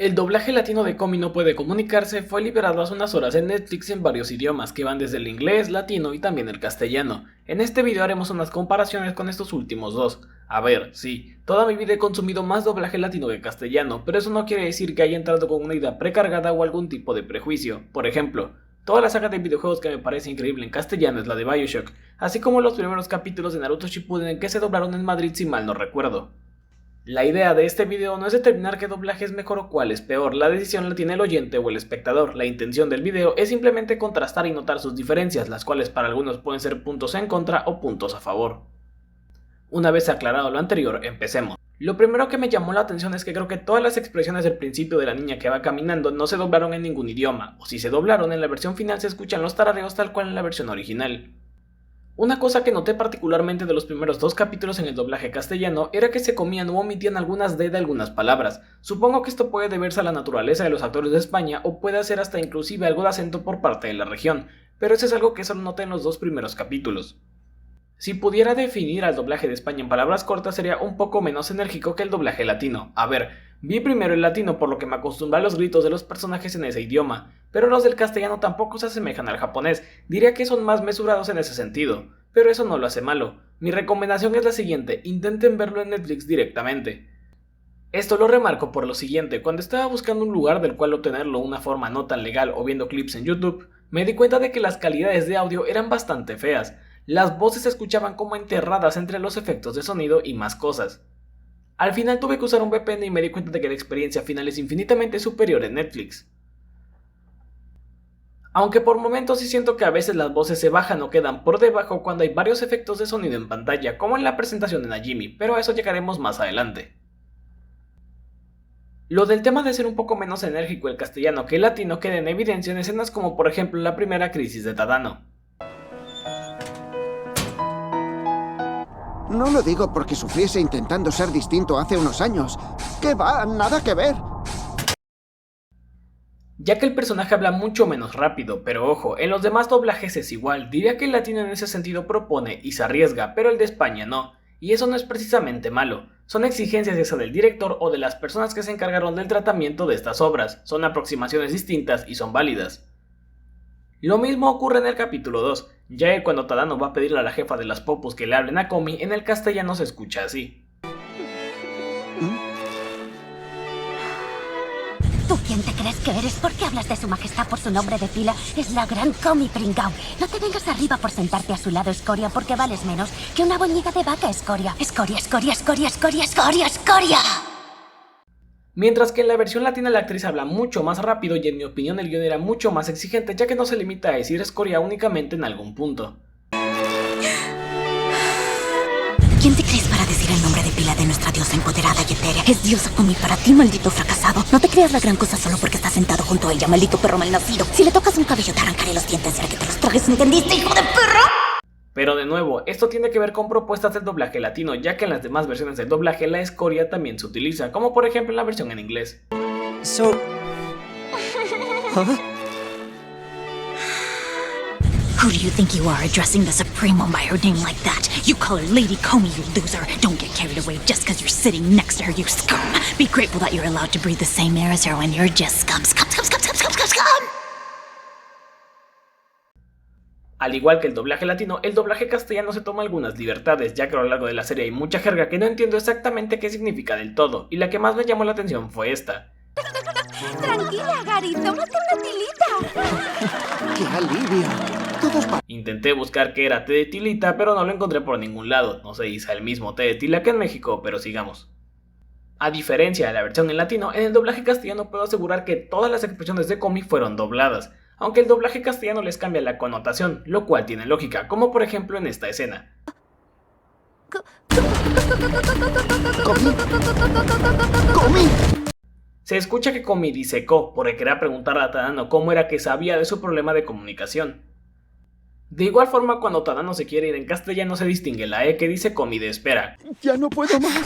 El doblaje latino de Komi no puede comunicarse fue liberado hace unas horas en Netflix en varios idiomas que van desde el inglés, latino y también el castellano. En este video haremos unas comparaciones con estos últimos dos. A ver, sí, toda mi vida he consumido más doblaje latino que castellano, pero eso no quiere decir que haya entrado con una idea precargada o algún tipo de prejuicio. Por ejemplo, toda la saga de videojuegos que me parece increíble en castellano es la de BioShock, así como los primeros capítulos de Naruto Shippuden que se doblaron en Madrid si mal no recuerdo. La idea de este video no es determinar qué doblaje es mejor o cuál es peor, la decisión la tiene el oyente o el espectador. La intención del video es simplemente contrastar y notar sus diferencias, las cuales para algunos pueden ser puntos en contra o puntos a favor. Una vez aclarado lo anterior, empecemos. Lo primero que me llamó la atención es que creo que todas las expresiones del principio de la niña que va caminando no se doblaron en ningún idioma, o si se doblaron en la versión final se escuchan los tarareos tal cual en la versión original. Una cosa que noté particularmente de los primeros dos capítulos en el doblaje castellano era que se comían o omitían algunas de algunas palabras. Supongo que esto puede deberse a la naturaleza de los actores de España o puede ser hasta inclusive algo de acento por parte de la región, pero eso es algo que solo noté en los dos primeros capítulos. Si pudiera definir al doblaje de España en palabras cortas sería un poco menos enérgico que el doblaje latino. A ver, vi primero el latino por lo que me acostumbré a los gritos de los personajes en ese idioma, pero los del castellano tampoco se asemejan al japonés, diría que son más mesurados en ese sentido, pero eso no lo hace malo. Mi recomendación es la siguiente, intenten verlo en Netflix directamente. Esto lo remarco por lo siguiente, cuando estaba buscando un lugar del cual obtenerlo de una forma no tan legal o viendo clips en YouTube, me di cuenta de que las calidades de audio eran bastante feas. Las voces se escuchaban como enterradas entre los efectos de sonido y más cosas. Al final tuve que usar un VPN y me di cuenta de que la experiencia final es infinitamente superior en Netflix. Aunque por momentos sí siento que a veces las voces se bajan o quedan por debajo cuando hay varios efectos de sonido en pantalla, como en la presentación de Najimi, pero a eso llegaremos más adelante. Lo del tema de ser un poco menos enérgico el castellano que el latino queda en evidencia en escenas como por ejemplo la primera crisis de Tadano. No lo digo porque sufriese intentando ser distinto hace unos años. ¿Qué va? Nada que ver. Ya que el personaje habla mucho menos rápido, pero ojo, en los demás doblajes es igual, diría que el latino en ese sentido propone y se arriesga, pero el de España no, y eso no es precisamente malo, son exigencias esa del director o de las personas que se encargaron del tratamiento de estas obras, son aproximaciones distintas y son válidas. Lo mismo ocurre en el capítulo 2, ya que cuando Tadano va a pedirle a la jefa de las popus que le hablen a Komi, en el castellano se escucha así. ¿Tú quién te crees que eres? ¿Por qué hablas de su majestad por su nombre de pila? Es la gran Komi Pringao. No te vengas arriba por sentarte a su lado, escoria, porque vales menos que una boñiga de vaca, escoria. Escoria, escoria, escoria, escoria, escoria, escoria. Mientras que en la versión latina la actriz habla mucho más rápido y en mi opinión el guion era mucho más exigente ya que no se limita a decir escoria únicamente en algún punto. ¿Quién te crees para decir el nombre de pila de nuestra diosa empoderada y etérea? Es diosa Komi para ti, maldito fracasado. No te creas la gran cosa solo porque estás sentado junto a ella, maldito perro malnacido. Si le tocas un cabello te arrancaré los dientes para que te los tragues, ¿entendiste, hijo de perro? Pero de nuevo, esto tiene que ver con propuestas del doblaje latino, ya que en las demás versiones del doblaje la escoria también se utiliza, como por ejemplo en la versión en inglés. Who do you think you are addressing the Supremo by her name like that? You call her Lady Komi, you loser. Don't get carried away just because you're sitting next to her, you scum. Be grateful that you're allowed to breathe the same air as her when you're just scum, scum, scum, scum, scum, scum, scum, scum. Al igual que el doblaje latino, el doblaje castellano se toma algunas libertades, ya que a lo largo de la serie hay mucha jerga que no entiendo exactamente qué significa del todo, y la que más me llamó la atención fue esta. Tranquila, Gary, tómate una tilita. ¡Qué alivio! Intenté buscar qué era té de tilita, pero no lo encontré por ningún lado. No se dice el mismo té de tila que en México, pero sigamos. A diferencia de la versión en latino, en el doblaje castellano puedo asegurar que todas las expresiones de Komi fueron dobladas, aunque el doblaje castellano les cambia la connotación, lo cual tiene lógica, como por ejemplo en esta escena. ¿Komi? ¿Komi? Se escucha que Komi dice ko, porque quería preguntarle a Tadano cómo era que sabía de su problema de comunicación. De igual forma, cuando Tadano se quiere ir en castellano se distingue la E que dice Komi de espera. ¡Ya no puedo más!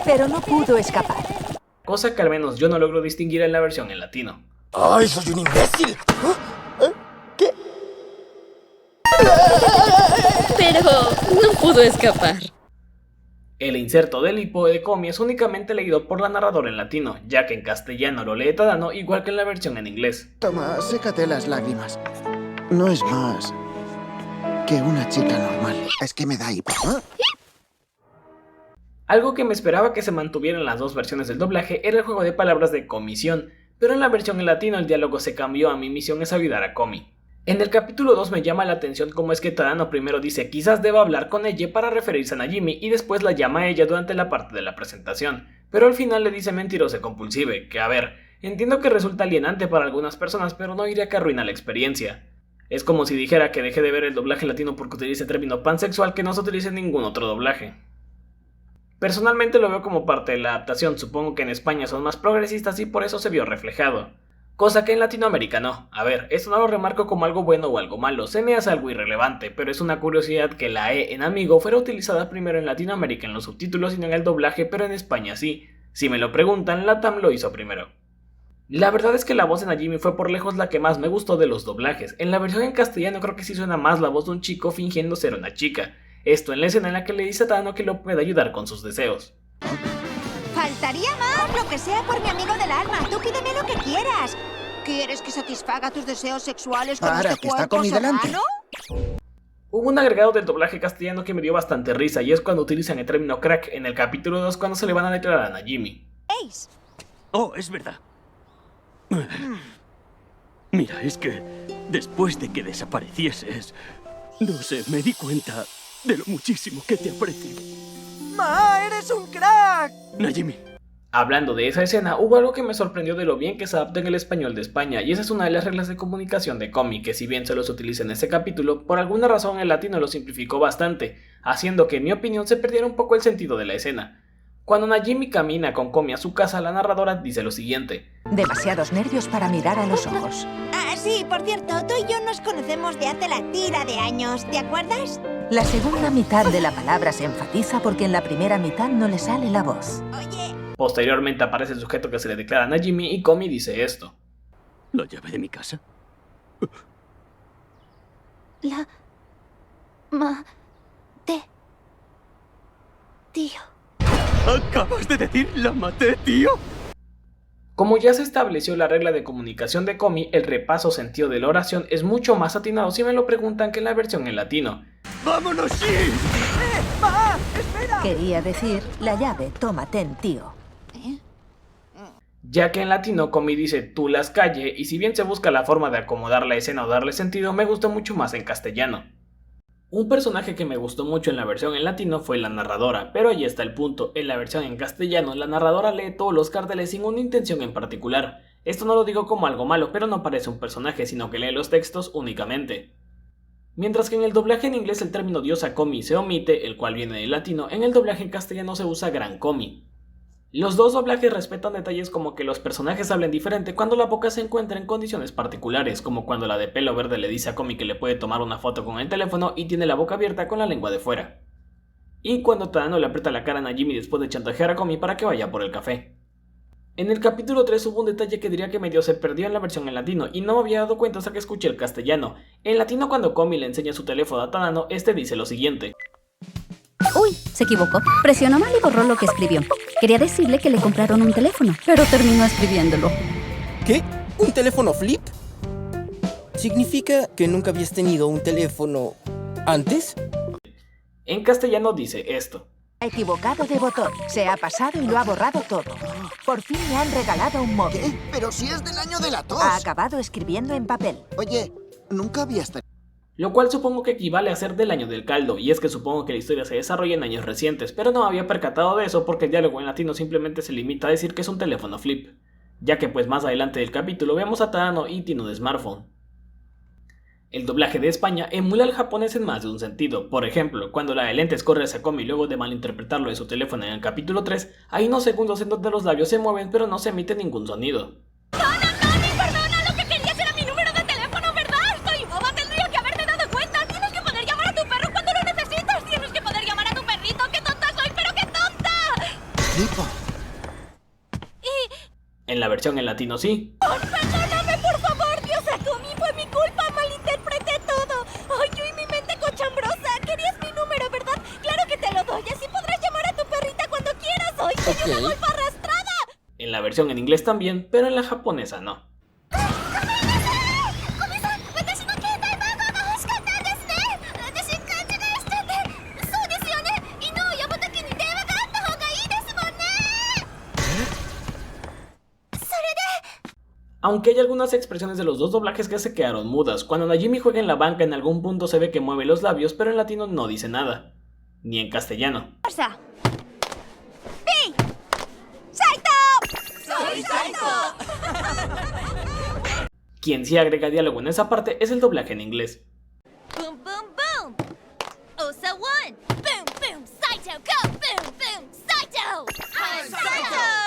Pero no pudo escapar. Cosa que al menos yo no logro distinguir en la versión en latino. ¡Ay, soy un imbécil! ¿Qué? Pero no pudo escapar. El inserto del hipo de Komi es únicamente leído por la narradora en latino, ya que en castellano lo lee Tadano igual que en la versión en inglés. Toma, sécate las lágrimas. No es más que una chica normal. Es que me da hipo. ¿Eh? Algo que me esperaba que se mantuviera en las dos versiones del doblaje era el juego de palabras de comisión, pero en la versión en latino el diálogo se cambió a mi misión es ayudar a Komi. En el capítulo 2 me llama la atención cómo es que Tadano primero dice quizás deba hablar con ella para referirse a Najimi y después la llama a ella durante la parte de la presentación, pero al final le dice mentirosa compulsive, que a ver, entiendo que resulta alienante para algunas personas pero no diría que arruina la experiencia. Es como si dijera que dejé de ver el doblaje latino porque utiliza el término pansexual que no se utiliza en ningún otro doblaje. Personalmente lo veo como parte de la adaptación, supongo que en España son más progresistas y por eso se vio reflejado. Cosa que en Latinoamérica no. A ver, esto no lo remarco como algo bueno o algo malo, se me hace algo irrelevante, pero es una curiosidad que la E en amigo fuera utilizada primero en Latinoamérica en los subtítulos y no en el doblaje, pero en España sí. Si me lo preguntan, Latam lo hizo primero. La verdad es que la voz de Najimi fue por lejos la que más me gustó de los doblajes. En la versión en castellano creo que sí suena más la voz de un chico fingiendo ser una chica. Esto en la escena en la que le dice a Tadano que lo puede ayudar con sus deseos. Faltaría más, lo que sea por mi amigo del alma. Tú pídeme lo que quieras. ¿Quieres que satisfaga tus deseos sexuales con Para, este que está cuerpo con mi delante. serrano? Hubo un agregado del doblaje castellano que me dio bastante risa y es cuando utilizan el término crack en el capítulo 2 cuando se le van a declarar a Najimi. Ace. Oh, es verdad. Mira, es que después de que desaparecieses, no sé, me di cuenta de lo muchísimo que te aprecio. ¡Ma, eres un crack! Najimi, Hablando de esa escena, hubo algo que me sorprendió de lo bien que se adapta en el español de España, y esa es una de las reglas de comunicación de Komi, que si bien solo se utiliza en este capítulo, por alguna razón el latino lo simplificó bastante, haciendo que en mi opinión se perdiera un poco el sentido de la escena. Cuando Najimi camina con Komi a su casa, la narradora dice lo siguiente. Demasiados nervios para mirar a los ojos. Ah, sí, por cierto, tú y yo nos conocemos de hace la tira de años, ¿te acuerdas? La segunda mitad de la palabra se enfatiza porque en la primera mitad no le sale la voz. Oye, Posteriormente aparece el sujeto que se le declara a Najimi y Komi dice esto. ¿la llave de mi casa? la... Tío. ¿Acabas de decir la maté, tío? Como ya se estableció la regla de comunicación de Komi, el repaso sentido de la oración es mucho más atinado si me lo preguntan que en la versión en latino. ¡Vámonos, sí! Quería decir, la llave, toma, ten, tío. Ya que en latino Komi dice tú las calle y si bien se busca la forma de acomodar la escena o darle sentido, me gustó mucho más en castellano. Un personaje que me gustó mucho en la versión en latino fue la narradora, pero ahí está el punto, en la versión en castellano la narradora lee todos los carteles sin una intención en particular. Esto no lo digo como algo malo, pero no parece un personaje sino que lee los textos únicamente. Mientras que en el doblaje en inglés el término diosa Komi se omite, el cual viene del latino, en el doblaje en castellano se usa gran Komi. Los dos doblajes respetan detalles como que los personajes hablen diferente cuando la boca se encuentra en condiciones particulares, como cuando la de pelo verde le dice a Komi que le puede tomar una foto con el teléfono y tiene la boca abierta con la lengua de fuera. Y cuando Tadano le aprieta la cara a Najimi después de chantajear a Komi para que vaya por el café. En el capítulo 3 hubo un detalle que diría que medio se perdió en la versión en latino y no me había dado cuenta hasta que escuché el castellano. En latino cuando Komi le enseña su teléfono a Tadano, este dice lo siguiente. Uy, se equivocó. Presionó mal y borró lo que escribió. Quería decirle que le compraron un teléfono, pero terminó escribiéndolo. ¿Qué? ¿Un teléfono flip? ¿Significa que nunca habías tenido un teléfono antes? En castellano dice esto. Equivocado de botón. Se ha pasado y lo ha borrado todo. Por fin me han regalado un móvil. ¿Qué? Pero si es del año de la tos. Ha acabado escribiendo en papel. Oye, nunca habías tenido... Lo cual supongo que equivale a ser del año del caldo, y es que supongo que la historia se desarrolla en años recientes, pero no me había percatado de eso porque el diálogo en latino simplemente se limita a decir que es un teléfono flip, ya que pues más adelante del capítulo vemos a Tadano y tiene un smartphone. El doblaje de España emula al japonés en más de un sentido, por ejemplo, cuando la de lentes corre hacia Komi luego de malinterpretarlo de su teléfono en el capítulo 3, hay unos segundos en donde los labios se mueven pero no se emite ningún sonido. En la versión en latino sí. Perdóname, por favor, diosa Komi, fue mi culpa, malinterpreté todo. Ay, yo y mi mente cochambrosa. Querías mi número, ¿verdad? Claro que te lo doy, así podrás llamar a tu perro Ok. En la versión en inglés también, pero en la japonesa no. Aunque hay algunas expresiones de los dos doblajes que se quedaron mudas. Cuando Najimi juega en la banca en algún punto se ve que mueve los labios, pero en latino no dice nada. Ni en castellano. ¡Forza! ¡Pi! ¡Saito! ¡Soy Saito! Quien sí agrega diálogo en esa parte es el doblaje en inglés. Boom, boom, boom. Osa 1. Boom, boom. Saito, go. Boom, boom. Saito. I'm Saito.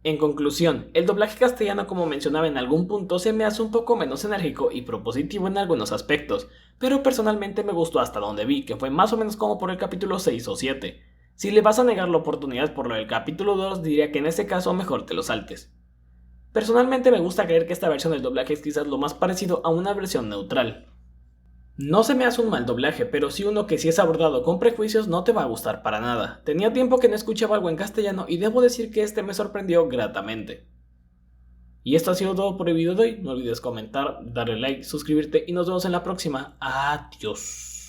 En conclusión, el doblaje castellano, como mencionaba en algún punto, se me hace un poco menos enérgico y propositivo en algunos aspectos, pero personalmente me gustó hasta donde vi, que fue más o menos como por el capítulo 6 o 7. Si le vas a negar la oportunidad por lo del capítulo 2, diría que en ese caso mejor te lo saltes. Personalmente me gusta creer que esta versión del doblaje es quizás lo más parecido a una versión neutral. No se me hace un mal doblaje, pero sí uno que si es abordado con prejuicios no te va a gustar para nada. Tenía tiempo que no escuchaba algo en castellano y debo decir que este me sorprendió gratamente. Y esto ha sido todo por el video de hoy. No olvides comentar, darle like, suscribirte y nos vemos en la próxima. Adiós.